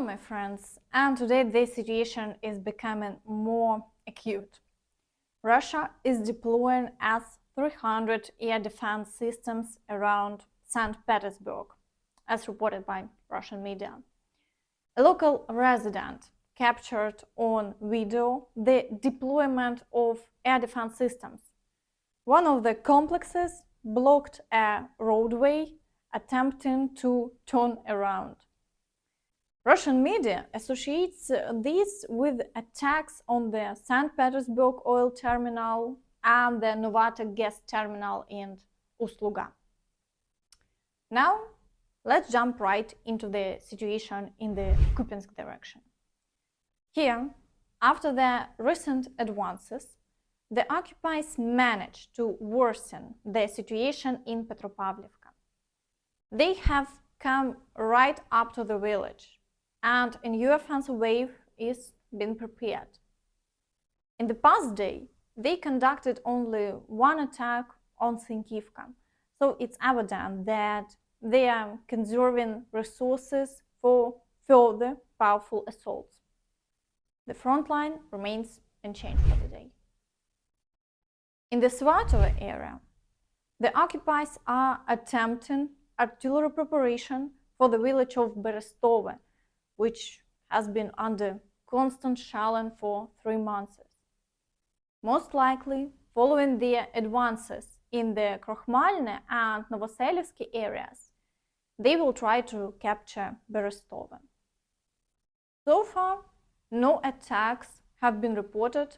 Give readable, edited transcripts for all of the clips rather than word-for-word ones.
Hello my friends, and today the situation is becoming more acute. Russia is deploying S-300 air defense systems around St. Petersburg, as reported by Russian media. A local resident captured on video the deployment of air defense systems. One of the complexes blocked a roadway, attempting to turn around. Russian media associates this with attacks on the St. Petersburg oil terminal and the Novobakhmutivka gas terminal in Usluga. Now, let's jump right into the situation in the Kupiansk direction. Here, after the recent advances, the occupiers managed to worsen the situation in Petropavlivka. They have come right up to the village, and a new offensive wave is being prepared. In the past day, they conducted only one attack on Avdiivka, so it's evident that they are conserving resources for further powerful assaults. The front line remains unchanged for the day. In the Svatove area, the occupiers are attempting artillery preparation for the village of Berestove, which has been under constant shelling for 3 months. Most likely, following their advances in the Krokhmalne and Nevelske areas, they will try to capture Berestove. So far, no attacks have been reported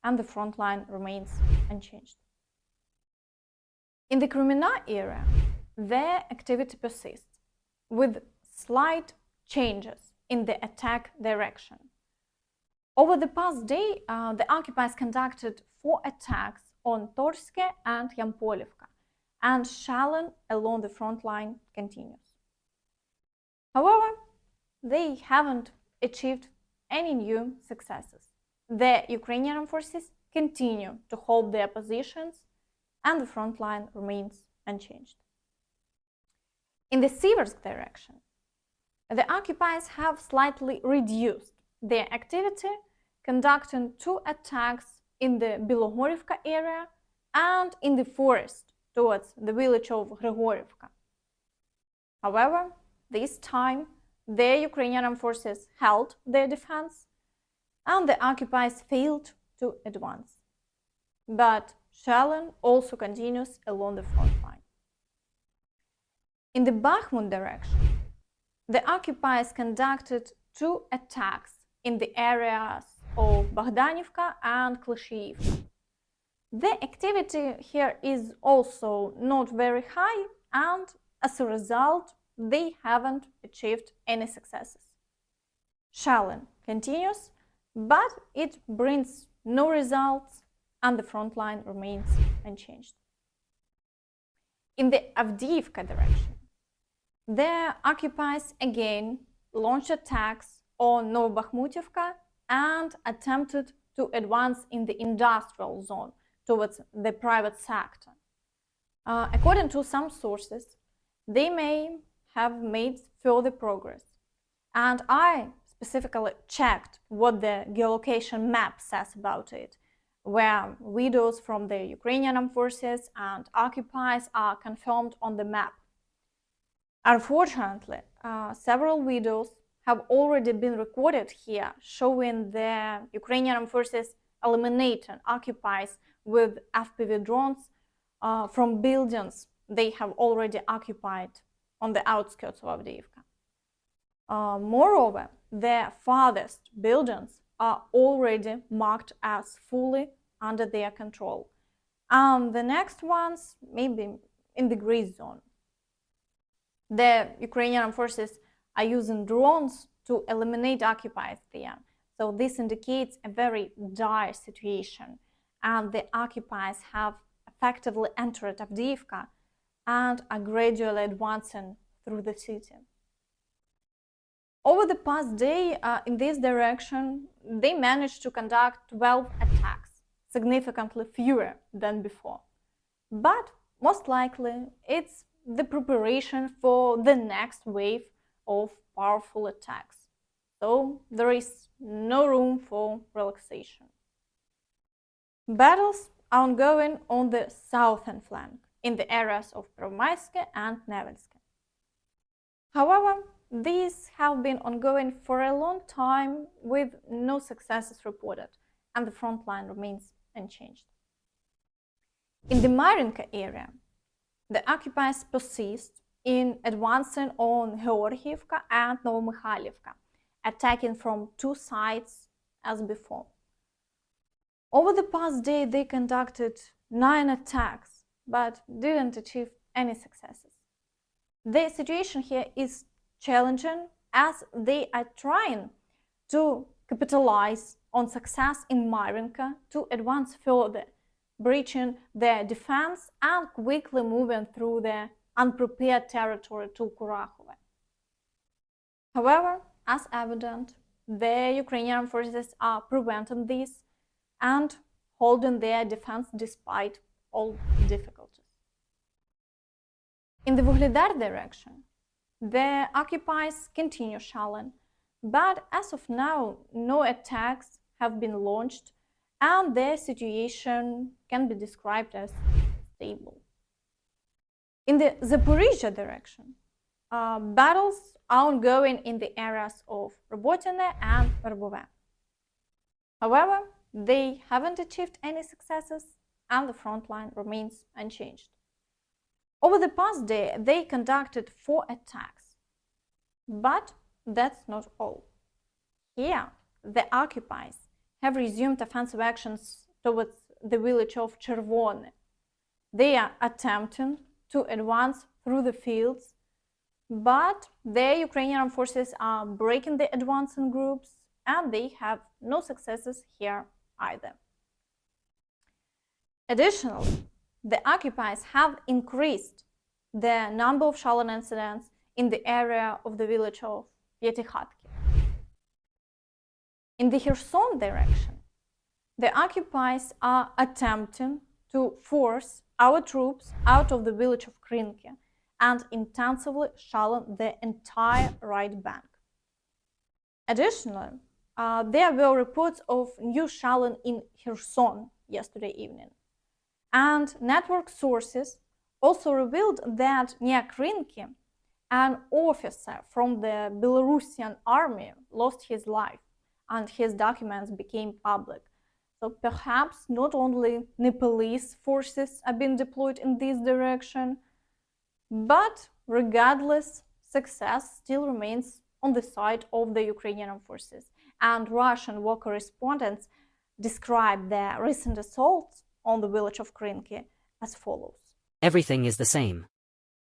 and the front line remains unchanged. In the Kreminna area, their activity persists, with slight changes in the attack direction. Over the past day, the occupiers conducted 4 attacks on Donetsk and Yampolivka, and shelling along the front line continues. However, they haven't achieved any new successes. The Ukrainian Armed Forces continue to hold their positions, and the front line remains unchanged. In the Siversk direction, the occupiers have slightly reduced their activity, conducting 2 attacks in the Bilogorivka area and in the forest towards the village of Grigorivka. However, this time, the Ukrainian Armed Forces held their defense and the occupiers failed to advance. But shelling also continues along the front line. In the Bakhmut direction, the occupiers conducted 2 attacks in the areas of Bogdanivka and Klishchiivka. The activity here is also not very high, and as a result, they haven't achieved any successes. Shelling continues, but it brings no results, and the front line remains unchanged. In the Avdiivka direction, the occupiers again launched attacks on Novobakhmutivka and attempted to advance in the industrial zone towards the private sector. According to some sources, they may have made further progress, and I specifically checked what the geolocation map says about it, where videos from the Ukrainian Armed Forces and occupiers are confirmed on the map. Unfortunately, several videos have already been recorded here showing the Ukrainian Armed Forces eliminating occupiers with FPV drones from buildings they have already occupied on the outskirts of Avdiivka. Moreover, the farthest buildings are already marked as fully under their control, and the next ones may be in the gray zone. The Ukrainian Armed Forces are using drones to eliminate occupiers there, so this indicates a very dire situation, and the occupiers have effectively entered Avdiivka and are gradually advancing through the city. Over the past day, in this direction, they managed to conduct 12 attacks, significantly fewer than before. But most likely, it's the preparation for the next wave of powerful attacks. so there is no room for relaxation. Battles are ongoing on the southern flank, in the areas of Pervomaiske and Nevelske. However, these have been ongoing for a long time with no successes reported, and the front line remains unchanged. In the Marinka area, the occupiers persist in advancing on Avdiivka and Novobakhmutivka, attacking from two sides as before. Over the past day, they conducted 9 attacks, but didn't achieve any successes. The situation here is challenging as they are trying to capitalize on success in Marinka to advance further, breaching their defense and quickly moving through the unprepared territory to Krokhmalne. However, as evident, the Ukrainian Armed Forces are preventing this and holding their defense despite all difficulties. In the Vuhledar direction, the occupiers continue shelling, but as of now, no attacks have been launched and the situation can be described as stable. In the Zaporizhzhia direction, battles are ongoing in the areas of Robotyne and Verbove. However, they haven't achieved any successes and the front line remains unchanged. Over the past day, they conducted 4 attacks. But that's not all. Here, the occupiers have resumed offensive actions towards the village of Chervone. They are attempting to advance through the fields, but the Ukrainian Armed Forces are breaking the advancing groups and they have no successes here either. Additionally, the occupiers have increased the number of shelling incidents in the area of the village of Kharkiv. In the Kherson direction, the occupiers are attempting to force our troops out of the village of Krynky and intensively shelling the entire right bank. Additionally, there were reports of new shelling in Kherson yesterday evening. And network sources also revealed that near Krynky, an officer from the Belarusian army lost his life and his documents became public. So perhaps not only Nepalese forces are being deployed in this direction, but regardless, success still remains on the side of the Ukrainian Armed Forces. And Russian war correspondents describe the recent assaults on the village of Krynky as follows. Everything is the same.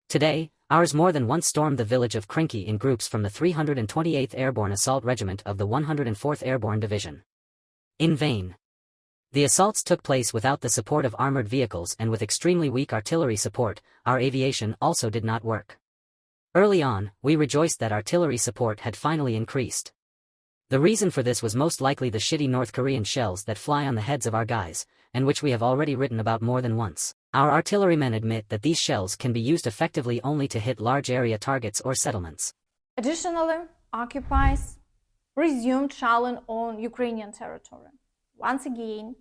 Today, ours more than once stormed the village of Krynky in groups from the 328th Airborne Assault Regiment of the 104th Airborne Division. In vain. The assaults took place without the support of armored vehicles and with extremely weak artillery support. Our aviation also did not work. Early on, we rejoiced that artillery support had finally increased. The reason for this was most likely the shitty North Korean shells that fly on the heads of our guys, and which we have already written about more than once. Our artillerymen admit that these shells can be used effectively only to hit large area targets or settlements. Additionally, occupiers resumed shelling on Ukrainian territory. Once again,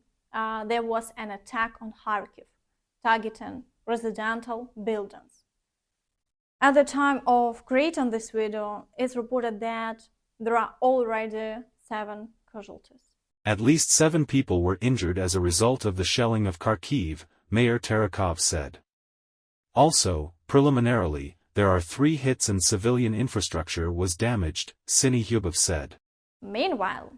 there was an attack on Kharkiv, targeting residential buildings. At the time of creating this video, it's reported that there are already 7 casualties. At least 7 people were injured as a result of the shelling of Kharkiv, Mayor Terekov said. Also, preliminarily, there are 3 hits and civilian infrastructure was damaged, Syniehubov said. Meanwhile,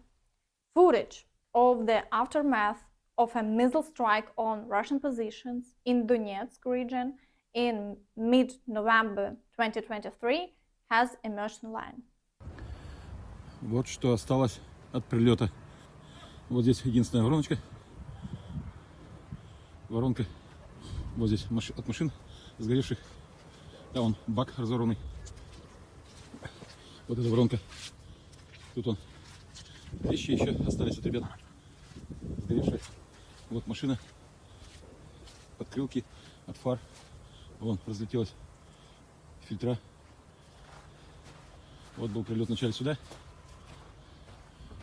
footage of the aftermath of a missile strike on Russian positions in Donetsk region in mid-November 2023 has emerged online. Вот что осталось от прилета. Вот здесь единственная вороночка. Воронка. Вот здесь от машин сгоревших. Да, вон бак разорванный. Вот эта воронка. Тут он. Вещи еще остались от ребят. Сгоревшие. Вот машина. Подкрылки от фар. Вон разлетелась. Фильтра. Вот был прилет вначале сюда.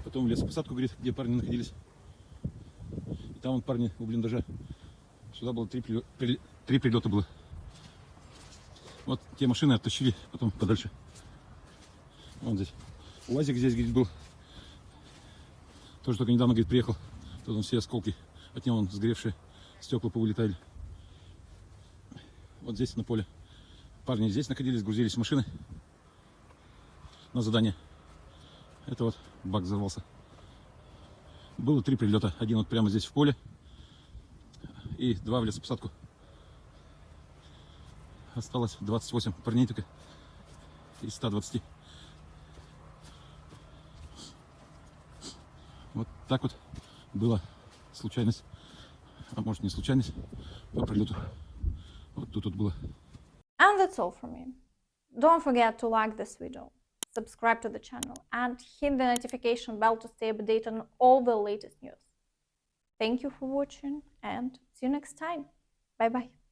Потом в лесопосадку, говорит, где парни находились. И там вон парни у блиндажа. Сюда было 3 прилета было. Вот те машины оттащили потом подальше. Вон здесь. УАЗик здесь, говорит, был. Тоже только недавно, говорит, приехал. Тут он все осколки. От него сгоревшие стекла повылетали. Вот здесь на поле. Парни здесь находились, грузились в машины на задание. Это вот бак взорвался. Было 3 прилета. Один вот прямо здесь в поле. И 2 в лесопосадку. Осталось 28 парней только из 120. Вот так вот была случайность. А может, не случайность по прилету. Вот тут было. And that's all from me. Don't forget to like this video, subscribe to the channel, and hit the notification bell to stay updated on all the latest news. Thank you for watching, and see you next time. Bye bye.